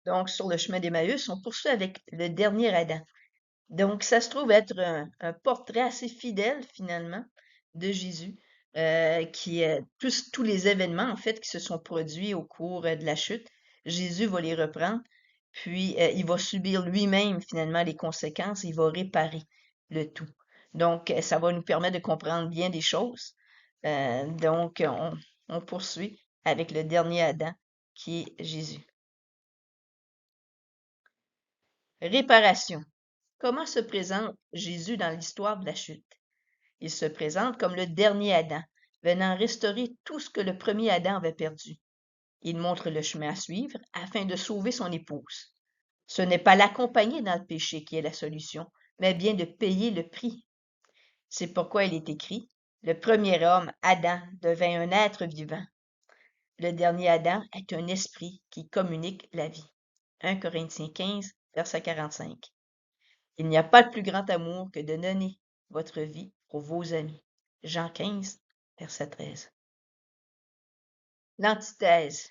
Donc, sur le chemin d'Emmaüs, on poursuit avec le dernier Adam. Donc, ça se trouve être un portrait assez fidèle, finalement, de Jésus, tous les événements, en fait, qui se sont produits au cours de la chute. Jésus va les reprendre, puis il va subir lui-même, finalement, les conséquences, il va réparer le tout. Donc, ça va nous permettre de comprendre bien des choses. Donc, on poursuit avec le dernier Adam, qui est Jésus. Réparation. Comment se présente Jésus dans l'histoire de la chute? Il se présente comme le dernier Adam, venant restaurer tout ce que le premier Adam avait perdu. Il montre le chemin à suivre afin de sauver son épouse. Ce n'est pas l'accompagner dans le péché qui est la solution, mais bien de payer le prix. C'est pourquoi il est écrit, le premier homme, Adam, devint un être vivant. Le dernier Adam est un esprit qui communique la vie. 1 Corinthiens 15, verset 45. Il n'y a pas de plus grand amour que de donner votre vie pour vos amis. Jean 15, verset 13. L'antithèse.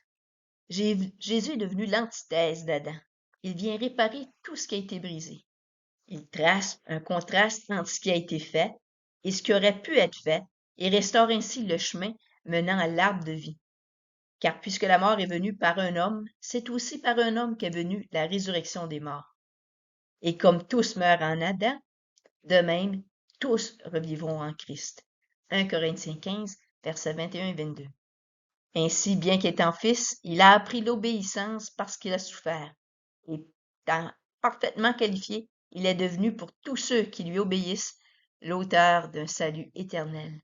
Jésus est devenu l'antithèse d'Adam. Il vient réparer tout ce qui a été brisé. Il trace un contraste entre ce qui a été fait et ce qui aurait pu être fait et restaure ainsi le chemin menant à l'arbre de vie. Car puisque la mort est venue par un homme, c'est aussi par un homme qu'est venue la résurrection des morts. Et comme tous meurent en Adam, de même, tous revivront en Christ. 1 Corinthiens 15, versets 21 et 22. Ainsi, bien qu'étant fils, il a appris l'obéissance parce qu'il a souffert. Étant parfaitement qualifié, il est devenu pour tous ceux qui lui obéissent l'auteur d'un salut éternel.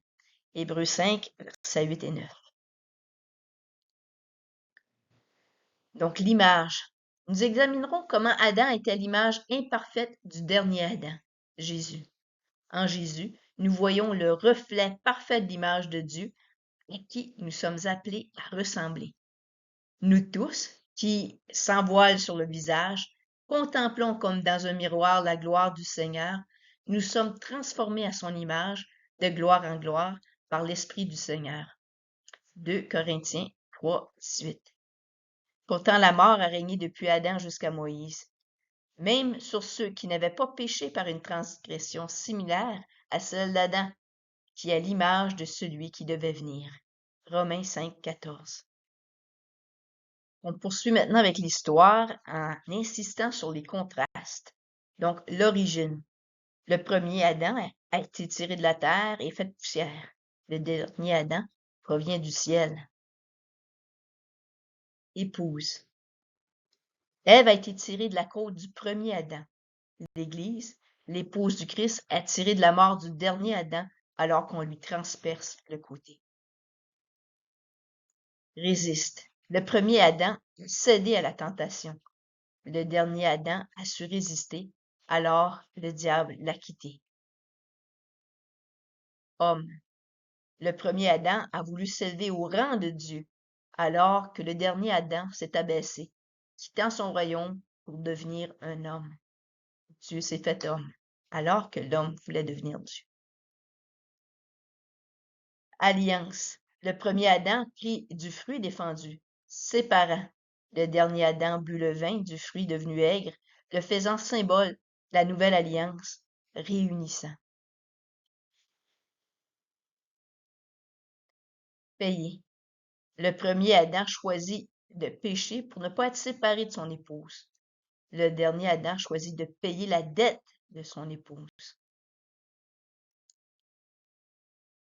Hébreux 5, versets 8 et 9. Donc, l'image. Nous examinerons comment Adam était l'image imparfaite du dernier Adam, Jésus. En Jésus, nous voyons le reflet parfait de l'image de Dieu à qui nous sommes appelés à ressembler. Nous tous, qui, sans voile sur le visage, contemplons comme dans un miroir la gloire du Seigneur, nous sommes transformés à son image, de gloire en gloire, par l'Esprit du Seigneur. 2 Corinthiens 3, 18. Pourtant, la mort a régné depuis Adam jusqu'à Moïse. Même sur ceux qui n'avaient pas péché par une transgression similaire à celle d'Adam, qui est l'image de celui qui devait venir. Romains 5, 14. On poursuit maintenant avec l'histoire en insistant sur les contrastes. Donc, l'origine. Le premier Adam a été tiré de la terre et fait de poussière. Le dernier Adam provient du ciel. Épouse. Ève a été tirée de la côte du premier Adam. L'Église, l'épouse du Christ, est tirée de la mort du dernier Adam alors qu'on lui transperce le côté. Résiste. Le premier Adam a cédé à la tentation. Le dernier Adam a su résister, alors le diable l'a quitté. Homme. Le premier Adam a voulu s'élever au rang de Dieu, alors que le dernier Adam s'est abaissé, quittant son royaume pour devenir un homme. Dieu s'est fait homme, alors que l'homme voulait devenir Dieu. Alliance. Le premier Adam prit du fruit défendu, séparant. Le dernier Adam but le vin du fruit devenu aigre, le faisant symbole de la nouvelle alliance, réunissant. Payer. Le premier Adam choisit de pécher pour ne pas être séparé de son épouse. Le dernier Adam choisit de payer la dette de son épouse.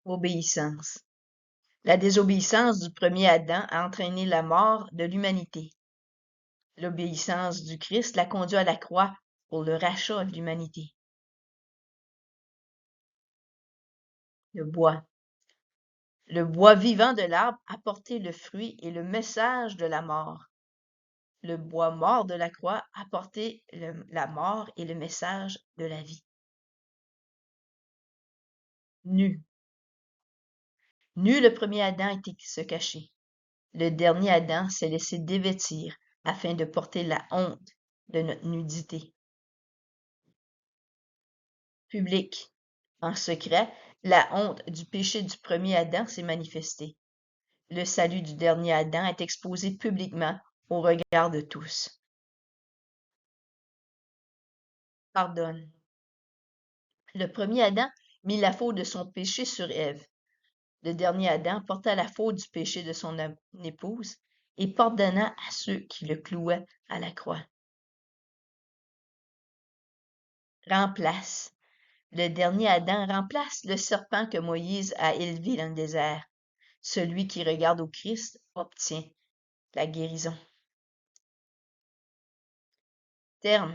Obéissance. La désobéissance du premier Adam a entraîné la mort de l'humanité. L'obéissance du Christ l'a conduit à la croix pour le rachat de l'humanité. Le bois. Le bois vivant de l'arbre a porté le fruit et le message de la mort. Le bois mort de la croix a porté la mort et le message de la vie. Nu. Nu, le premier Adam était se cacher. Le dernier Adam s'est laissé dévêtir afin de porter la honte de notre nudité. Public. En secret, la honte du péché du premier Adam s'est manifestée. Le salut du dernier Adam est exposé publiquement au regard de tous. pardonne. Le premier Adam mit la faute de son péché sur Ève. Le dernier Adam porta la faute du péché de son épouse et pardonna à ceux qui le clouaient à la croix. Remplace. Le dernier Adam remplace le serpent que Moïse a élevé dans le désert. Celui qui regarde au Christ obtient la guérison. Terme.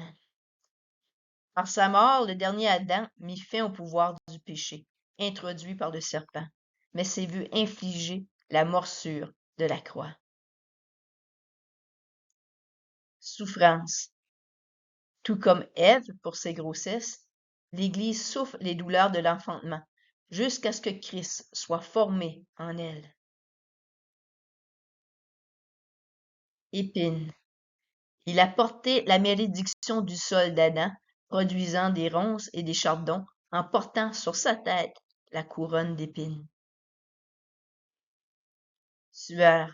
Par sa mort, le dernier Adam mit fin au pouvoir du péché, introduit par le serpent, mais s'est vu infliger la morsure de la croix. Souffrance. Tout comme Ève pour ses grossesses, l'Église souffre les douleurs de l'enfantement jusqu'à ce que Christ soit formé en elle. Épine. Il a porté la malédiction du sol d'Adam, produisant des ronces et des chardons, en portant sur sa tête la couronne d'épines. Sueur.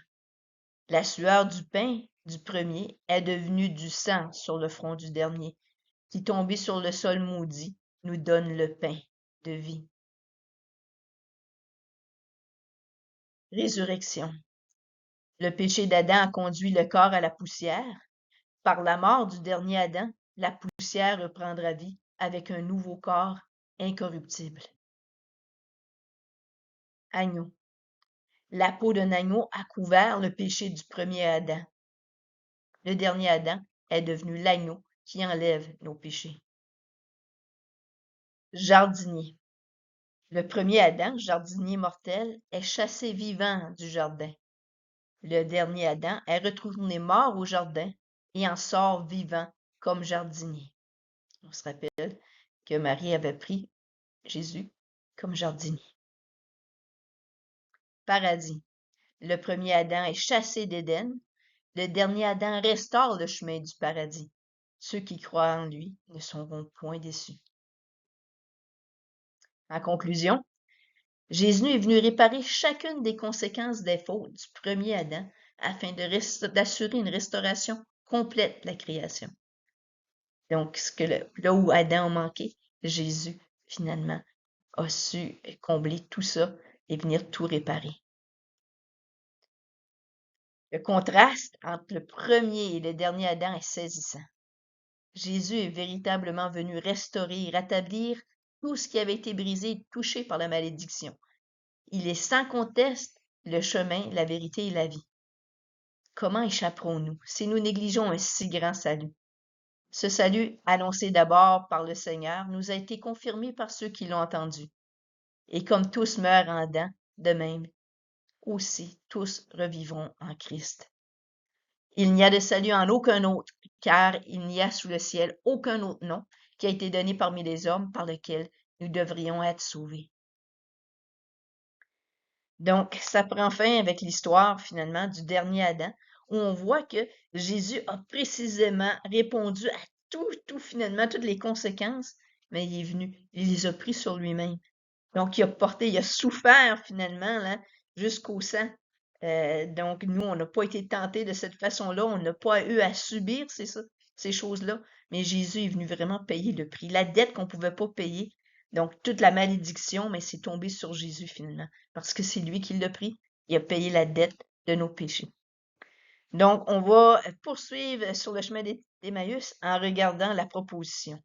La sueur du pain du premier est devenue du sang sur le front du dernier, qui tombé sur le sol maudit nous donne le pain de vie. Résurrection. Le péché d'Adam a conduit le corps à la poussière. Par la mort du dernier Adam, la poussière reprendra vie avec un nouveau corps incorruptible. Agneau. La peau d'un agneau a couvert le péché du premier Adam. Le dernier Adam est devenu l'agneau qui enlève nos péchés. Jardinier. Le premier Adam, jardinier mortel, est chassé vivant du jardin. Le dernier Adam est retourné mort au jardin et en sort vivant comme jardinier. On se rappelle que Marie avait pris Jésus comme jardinier. Paradis. Le premier Adam est chassé d'Éden. Le dernier Adam restaure le chemin du paradis. Ceux qui croient en lui ne seront point déçus. En conclusion, Jésus est venu réparer chacune des conséquences des fautes du premier Adam afin d'assurer une restauration complète de la création. Donc, là où Adam a manqué, Jésus, finalement, a su combler tout ça et venir tout réparer. Le contraste entre le premier et le dernier Adam est saisissant. Jésus est véritablement venu restaurer et rétablir tout ce qui avait été brisé et touché par la malédiction. Il est sans conteste le chemin, la vérité et la vie. Comment échapperons-nous si nous négligeons un si grand salut? Ce salut, annoncé d'abord par le Seigneur, nous a été confirmé par ceux qui l'ont entendu. Et comme tous meurent en Adam, de même, aussi tous revivront en Christ. Il n'y a de salut en aucun autre, car il n'y a sous le ciel aucun autre nom qui a été donné parmi les hommes par lequel nous devrions être sauvés. Donc, ça prend fin avec l'histoire, finalement, du dernier Adam, où on voit que Jésus a précisément répondu à finalement, toutes les conséquences, mais il est venu, il les a pris sur lui-même. Donc, il a souffert, finalement, là, jusqu'au sang. Donc, nous, on n'a pas été tentés de cette façon-là, on n'a pas eu à subir ces choses-là, mais Jésus est venu vraiment payer le prix, la dette qu'on ne pouvait pas payer. Donc, toute la malédiction, mais c'est tombé sur Jésus finalement, parce que c'est lui qui l'a pris. Il a payé la dette de nos péchés. Donc, on va poursuivre sur le chemin d'Emmaüs en regardant la proposition.